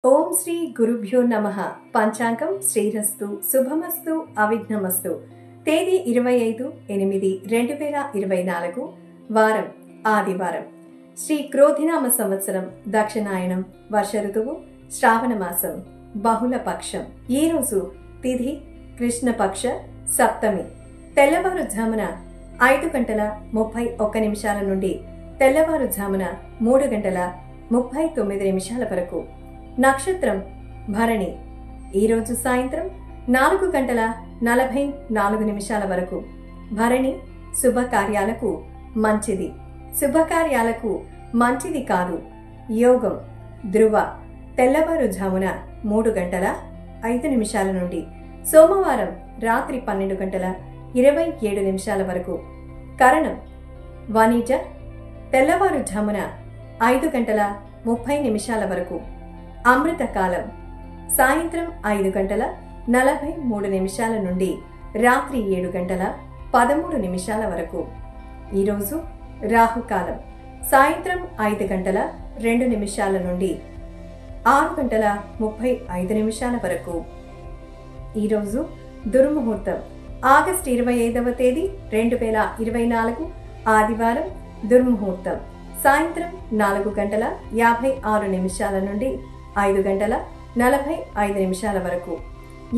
ఓం శ్రీ గురుభ్యో నమః. పంచాంగం శ్రీరస్తు శుభమస్తు అవిఘ్నమస్తు. తేదీ 25/8/2024, వారం ఆదివారం. శ్రీ క్రోధినామ సంవత్సరం, దక్షిణాయనం, వర్ష ఋతువు, శ్రావణ మాసం, బహుళ పక్షం. ఈ రోజు తిథి కృష్ణపక్ష సప్తమి. తెల్లవారుజామున 5:31 నుండి తెల్లవారుజామున 3:39 వరకు. నక్షత్రం భరణి. ఈరోజు సాయంత్రం 4:44 వరకు. భరణి శుభకార్యాలకు మంచిది, శుభకార్యాలకు మంచిది కాదు. యోగం ధ్రువ. తెల్లవారుజామున 3:05 నుండి సోమవారం రాత్రి 12:27 వరకు. కరణం వణిజ. తెల్లవారుజామున 5:30 వరకు. అమృతకాలం సాయంత్రం 5:43 నుండి రాత్రి 7:13 వరకు. ఈరోజు రాహుకాలం సాయంత్రం 5:02 నుండి 6:35 వరకు. ఈరోజు దుర్ముహూర్తం ఆగస్టు 25వ తేదీ 2024 ఆదివారం. దుర్ముహూర్తం సాయంత్రం 4:56 నుండి 5:45 వరకు.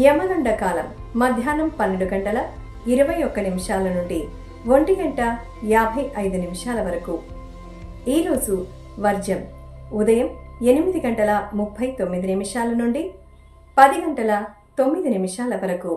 యమగండ కాలం మధ్యాహ్నం 12:21 నుండి 1:55 వరకు. ఈరోజు వర్జం ఉదయం 8:39 నుండి 10:09 వరకు.